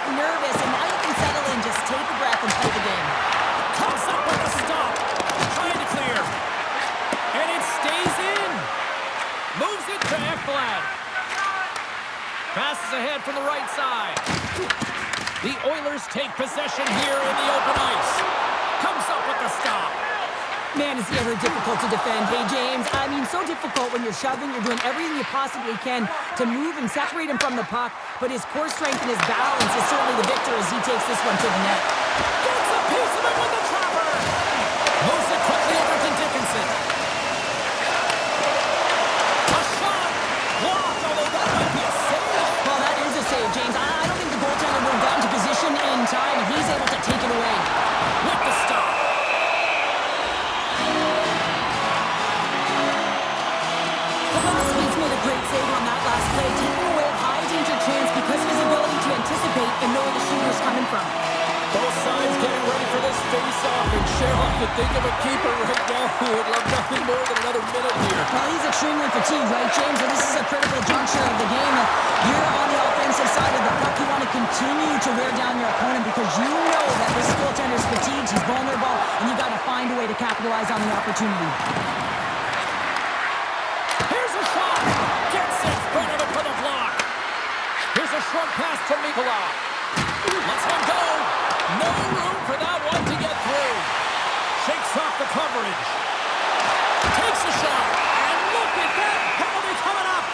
bit nervous, and now you can settle in, just take a breath and play the game. Comes up with a stop. Trying to clear. And it stays in. Moves it to Ekblad. Passes ahead from the right side. The Oilers take possession here in the open ice. Comes up with the stop. Man, is he ever difficult to defend. Hey, James, I mean, so difficult when you're shoving. You're doing everything you possibly can to move and separate him from the puck. But his core strength and his balance is certainly the victor as he takes this one to the net. Gets a piece of it with the trapper. Moves it quickly over to Dickinson. A shot. Blocked, although that might be a save. Well, that is a save, James. I don't think the goaltender moved down to position in time, and he's able to take it away. With the stop. He's made a great save on that last play, taking away a high-danger chance because of his ability to anticipate and know where the shooter's coming from. Both sides getting ready for this face-off, and Cheryl, to think of a keeper right now who would love nothing more than another minute here. Well, he's extremely fatigued, right, James? And this is a critical juncture of the game. You're on the offensive side of the puck. You want to continue to wear down your opponent because you know that this goaltender's fatigued, he's vulnerable, and you got to find a way to capitalize on the opportunity. Here's a shot. Gets in front of it for the block. Here's a short pass to Mikula. Lets him go. No room for that one to get through. Shakes off the coverage. Takes a shot. And look at that penalty coming up.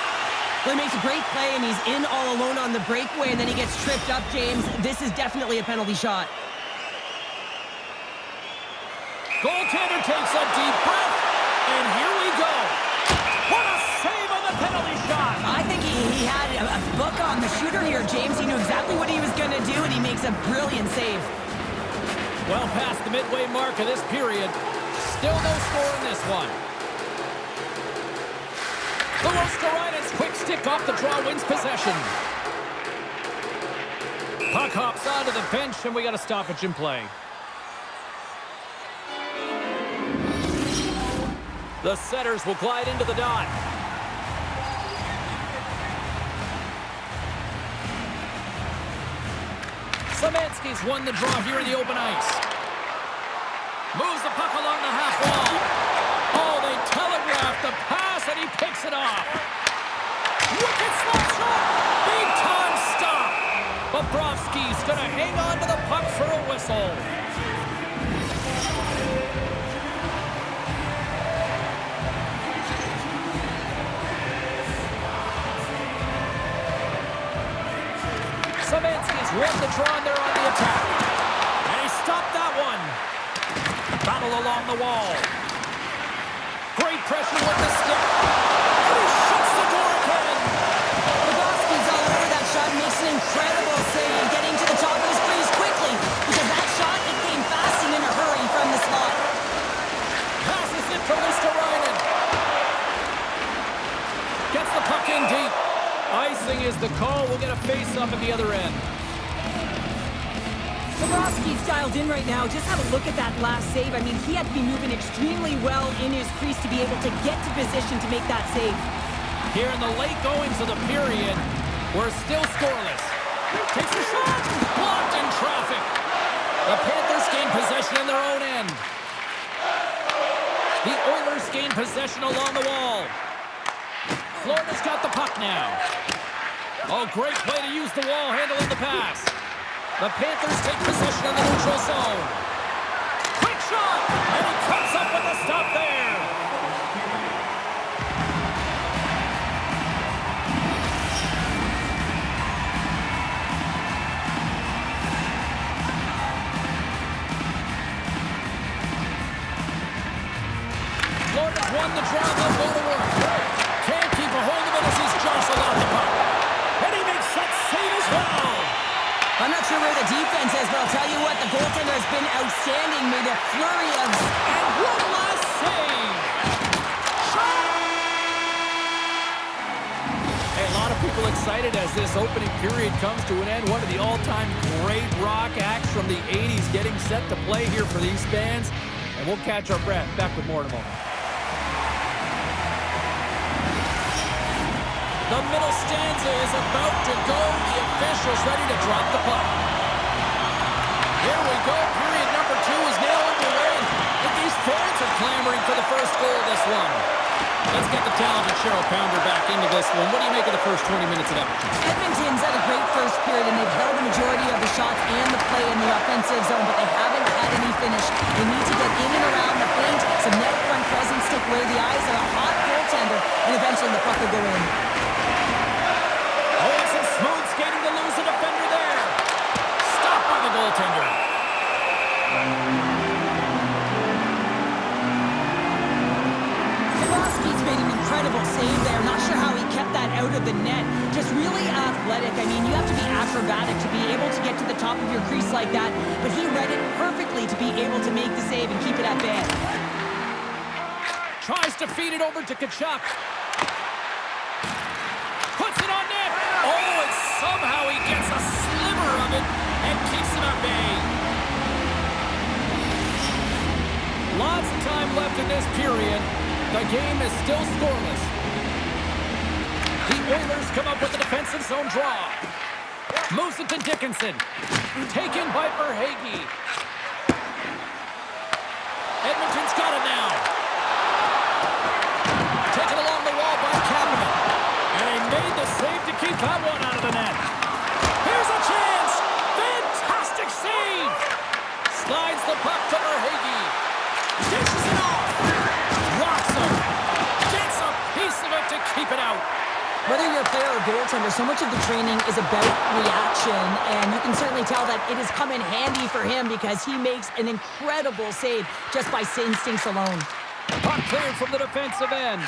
Well, he makes a great play, and he's in all alone on the breakaway, and then he gets tripped up, James. This is definitely a penalty shot. Goaltender takes a deep breath. And here we go. What a save on the penalty shot. I think he had a book on the shooter here, James. He knew exactly what he was going to do, and he makes a brilliant save. Well past the midway mark of this period. Still no score in this one. Luostarinen quick stick off the draw wins possession. Puck hops onto the bench, and we got a stoppage in play. The setters will glide into the dot. Szymanski's won the draw here in the open ice. Moves the puck along the half wall. Oh, they telegraphed the pass, and he picks it off. Wicked slap shot. Big time stop. Bobrovsky's going to hang on to the puck for a whistle. Szymanski's won the draw, and they're on the attack. And he stopped that one. Battle along the wall. Great pressure with the stick. And he shuts the door again. Bobrovsky's all over that shot, makes an incredible save, getting to the top of his crease quickly, because that shot, it came fast and in a hurry from the slot. Passes it to Luostarinen. Gets the puck in deep. Icing is the call. We'll get a face-up at the other end. Bobrovsky's dialed in right now. Just have a look at that last save. I mean, he had to be moving extremely well in his crease to be able to get to position to make that save. Here in the late goings of the period, we're still scoreless. Takes a shot. Blocked in traffic. The Panthers gain possession in their own end. The Oilers gain possession along the wall. Florida's got the puck now. Oh, great play to use the wall handling the pass. The Panthers take possession in the neutral zone. Quick shot! And he comes up with a stop there. Florida's won the draw. They'll go to work. Can't keep a hold of it as he's jostled out the puck. And he makes that save as well. I'm not sure where the defense is, but I'll tell you what, the goaltender has been outstanding. Made a flurry of... And one last save. Hey, a lot of people excited as this opening period comes to an end. One of the all-time great rock acts from the 80s getting set to play here for these fans. And we'll catch our breath. Back with more in a moment. The middle stanza is about to go. The officials ready to drop the puck. Here we go. Period number 2 is now underway. And these fans are clamoring for the first goal of this one. Let's get the talented Cheryl Pounder back into this one. What do you make of the first 20 minutes of Edmonton? Edmonton's had a great first period, and they've held the majority of the shots and the play in the offensive zone, but they haven't had any finish. They need to get in and around the paint, some net front presence, take away the eyes of a hot goaltender, and eventually the puck will go in. Oh, and some smooth skating to lose a defender there. Stopped by the goaltender. He's made an incredible save there. Not sure how he kept that out of the net. Just really athletic. I mean, you have to be acrobatic to be able to get to the top of your crease like that. But he read it perfectly to be able to make the save and keep it at bay. Tries to feed it over to Tkachuk. Puts it on net. Oh, and somehow he gets a sliver of it and keeps it at bay. Lots of time left in this period. The game is still scoreless. The Oilers come up with a defensive zone draw. Moves it to Dickinson. Taken by Verhaeghe. Edmonton's got it now. Taken along the wall by Kapanen. And he made the save to keep that one out of the net. Here's a chance. Fantastic save. Slides the puck to Verhaeghe. Dishes it off. Rocks him. Gets a piece of it to keep it out. Whether you're a player or goaltender, so much of the training is about reaction, and you can certainly tell that it has come in handy for him because he makes an incredible save just by instincts alone. Puck cleared from the defensive end.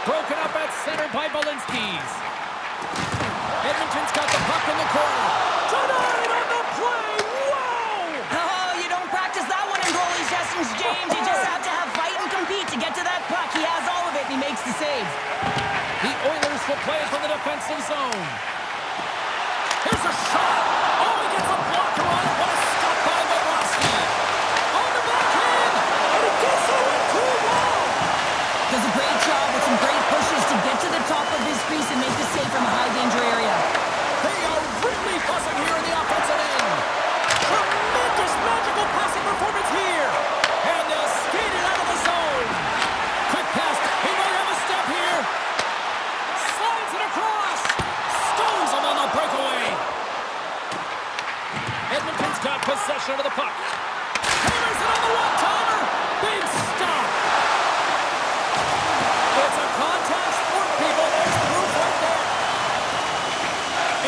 Broken up at center by Balinskis. Edmonton's got the puck in the corner. Denied on the play. Whoa! Oh, you don't practice that one in goalie sessions, James. You just have to have fight and compete to get to that puck. He has all of it, and he makes the save. The Oilers will play it from the defensive zone. Here's a shot. Oh, he gets a blocker on it. What a stop by Bobrovsky. On the backhand. And he gets it with 2-1. Does a great job with some great pushes to get to the top of his crease and make the save from a high-danger area. They are really buzzing here in the offensive end. Tremendous magical passing performance here. And they'll skate it out of the zone. Quick pass. He might have a step here. Slides it across. Stones him on the breakaway. Edmonton's got possession of the puck. Hammers it on the one-timer. Big stop. It's a contact sport, people. There's the proof right there.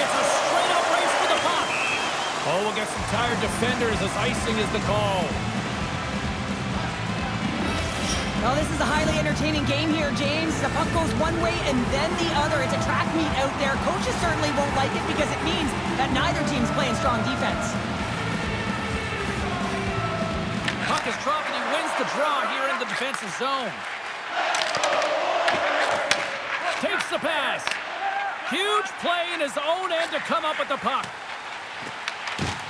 It's a straight-up race for the puck. Oh, we'll get some tired defenders as icing is the call. Well, this is a highly entertaining game here, James. The puck goes one way and then the other. It's a track meet out there. Coaches certainly won't like it because it means that neither team's playing strong defense. Puck is dropped and he wins the draw here in the defensive zone. Takes the pass. Huge play in his own end to come up with the puck.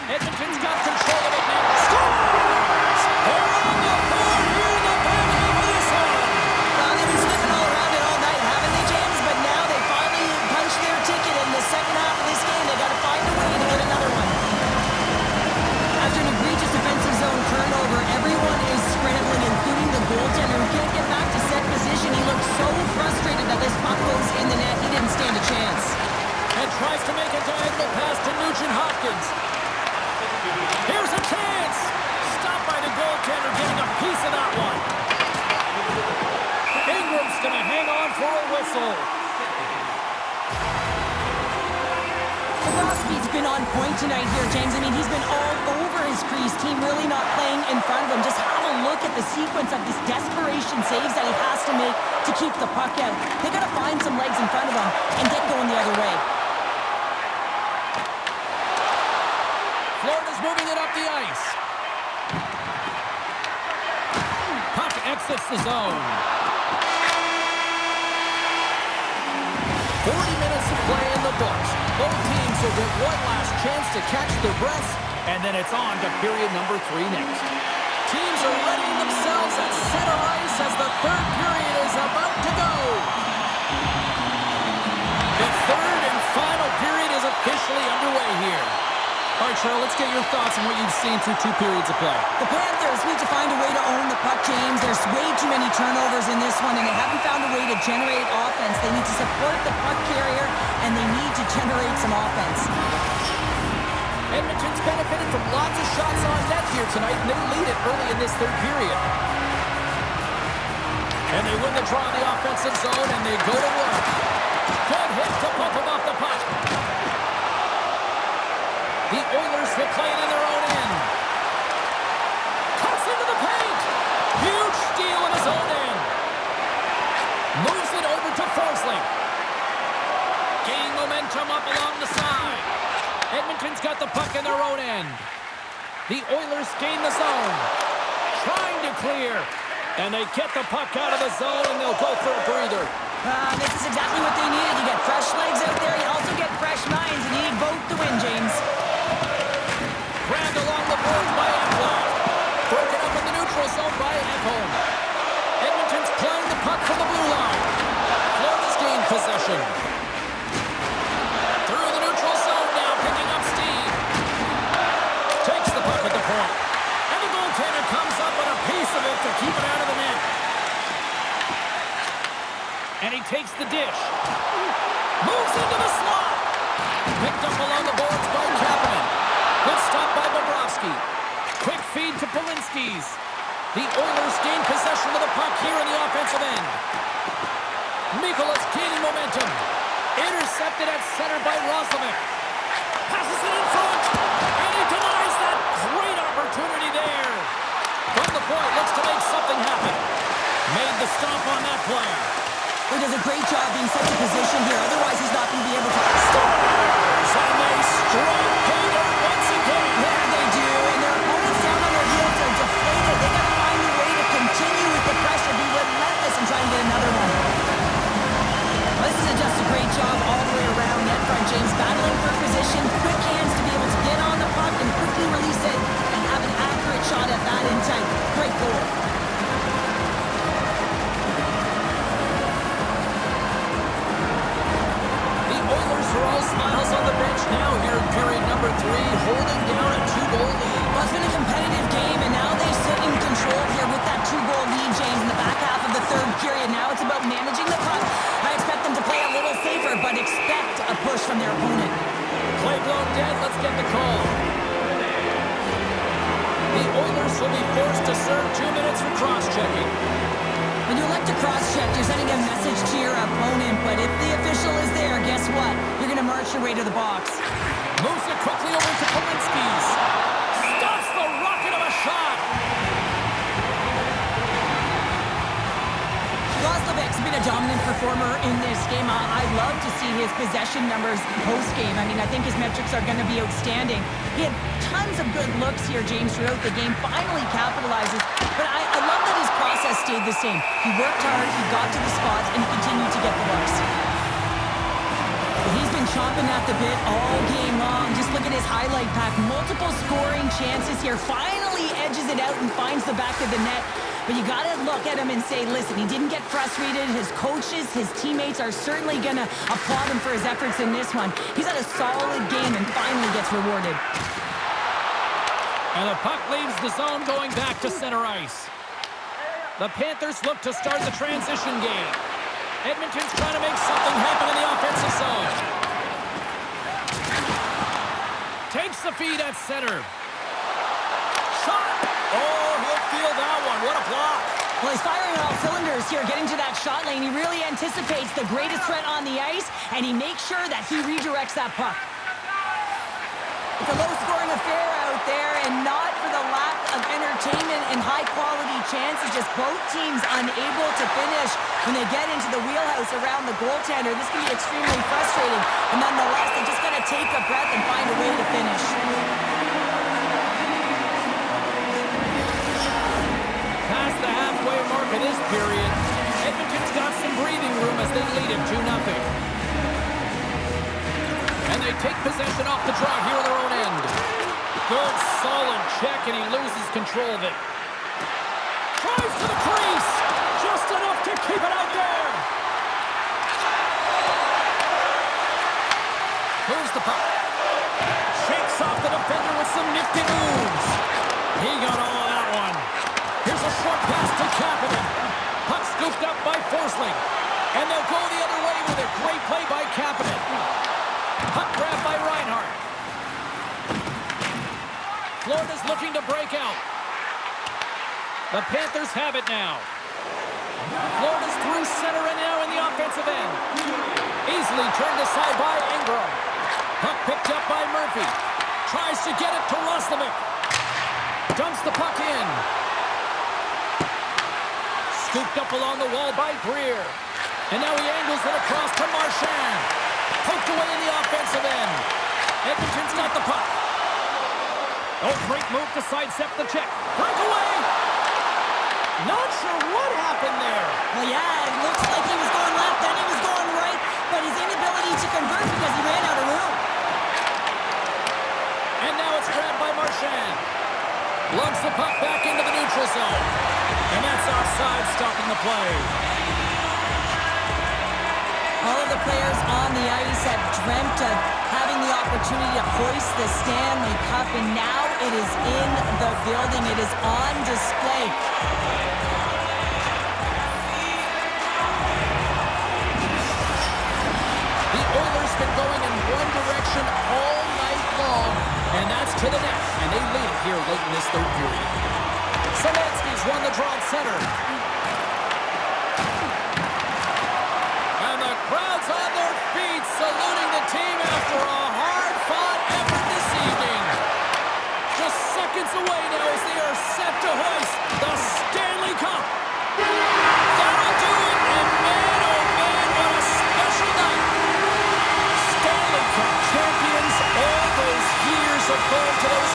Edmonton's got control of it now. Scores! They're on the board here in the back half of this one. Well, they've been sniffing all around it all night, haven't they, James? But now they finally punched their ticket in the second half of this game. They got to find a way to get another one. After an egregious defensive zone turnover, everyone is scrambling, including the goaltender who can't get back to set position. He looked so frustrated that this puck goes in the net. He didn't stand a chance. And tries to make a diagonal pass to Nugent Hopkins. Here's a chance. Stopped by the goaltender, getting a piece of that one. Ingram's going to hang on for a whistle. Bobrovsky's been on point tonight here, James. I mean, he's been all over his crease. Team really not playing in front of him. Just have a look at the sequence of these desperation saves that he has to make to keep the puck out. They got to find some legs in front of him and get going the other way. Florida's moving it up the ice. Puck exits the zone. 40 minutes of play in the books. Both teams will get one last chance to catch their breaths, and then it's on to period number 3 next. Teams are readying themselves at center ice as the third period is about to go. Cheryl, let's get your thoughts on what you've seen through 2 periods of play. The Panthers need to find a way to own the puck, James. There's way too many turnovers in this one, and they haven't found a way to generate offense. They need to support the puck carrier, and they need to generate some offense. Edmonton's benefited from lots of shots on net here tonight, and they lead it early in this 3rd period. And they win the draw in the offensive zone, and they go to work. Good hit to pump him off the puck. The Oilers will play it in their own end. Cuts into the paint. Huge steal in his own end. Moves it over to Forsling. Gaining momentum up along the side. Edmonton's got the puck in their own end. The Oilers gain the zone. Trying to clear. And they get the puck out of the zone, and they'll go for a breather. This is exactly what they needed. You get fresh legs out there. You also get fresh minds, and you need both to win, James. Grabbed along the boards by Ekblad. Broken up in the neutral zone by Ekholm. Edmonton's playing the puck from the blue line. Florida's gained possession. Through the neutral zone now, picking up steam. Takes the puck at the point. And the goaltender comes up with a piece of it to keep it out of the net. And he takes the dish. Moves into the slot. Picked up along the boards by Kapanen. Good stop by Bobrovsky. Quick feed to Polinskis. The Oilers gain possession of the puck here in the offensive end. Mikula's gaining momentum. Intercepted at center by Roslovic. Passes it in front. And he denies that great opportunity there. From the point, looks to make something happen. Made the stop on that play. He does a great job being set to position here. Otherwise, he's not going to be able to stop. And they strike Peter once again. Yeah, they do. And their opponents down on their heels are deflated. They got to find a way to continue with the pressure, be relentless, and try and get another one. This is just a great job all the way around net front, James. Battling for position, quick hands to be able to get on the puck and quickly release it and have an accurate shot at that intent. Great goal. For all smiles on the bench now here in period number 3, holding down a 2-goal lead. Well, it's been a competitive game, and now they sit in control here with that 2-goal lead, James, in the back half of the 3rd period. Now it's about managing the puck. I expect them to play a little safer, but expect a push from their opponent. Play blown dead. Let's get the call. The Oilers will be forced to serve 2 minutes for cross-checking. When you elect to cross-check, you're sending a message to your opponent, but if the official is there, guess what? You're going to march your way to the box. Moves it quickly over to Polinskis. Stops the rocket of a shot. Roslovic's been a dominant performer in this game. I love to see his possession numbers post-game. I mean, I think his metrics are going to be outstanding. He had tons of good looks here, James, throughout the game. Finally capitalizes. But I love that his process stayed the same. He worked hard, he got to the spots, and he continued to get the looks. He's been chomping at the bit all game long. Just look at his highlight pack. Multiple scoring chances here. Finally edges it out and finds the back of the net. But you got to look at him and say, listen, he didn't get frustrated. His coaches, his teammates are certainly going to applaud him for his efforts in this one. He's had a solid game and finally gets rewarded. And the puck leaves the zone going back to center ice. The Panthers look to start the transition game. Edmonton's trying to make something happen in the offensive zone. Takes the feed at center. Shot! Oh, he'll feel that one. What a block. Well, he's firing on all cylinders here, getting to that shot lane. He really anticipates the greatest threat on the ice, and he makes sure that he redirects that puck. It's a low-scoring affair out there, and not for the lack of entertainment and high-quality chances. Just both teams unable to finish when they get into the wheelhouse around the goaltender. This can be extremely frustrating, but nonetheless, they just got to take a breath and find a way to finish. Past the halfway mark of this period, Edmonton's got some breathing room as they lead it 2-0. And they take possession off the draw here in their own end. Good, solid check, and he loses control of it. Tries to the crease. Just enough to keep it out there. Moves the puck. Shakes off the defender with looking to break out. The Panthers have it now. Florida's through center and now in the offensive end. Easily turned aside by Ingram. Puck picked up by Murphy. Tries to get it to Roslovic. Dumps the puck in. Scooped up along the wall by Greer. And now he angles it across to Marchand. Poked away in the offensive end. Edmonton's got the puck. Oh, great move to sidestep the check. Breakaway! Not sure what happened there. Well, yeah, it looks like he was going left, then he was going right, but his inability to convert because he ran out of room. And now it's grabbed by Marchand. Lugs the puck back into the neutral zone. And that's offside, stopping the play. All of the players on the ice have dreamt of having the opportunity to hoist the Stanley Cup, and now it is in the building. It is on display. The Oilers been going in one direction all night long, and that's to the net, and they lead it here late in this third period. Zelensky's won the draw at center.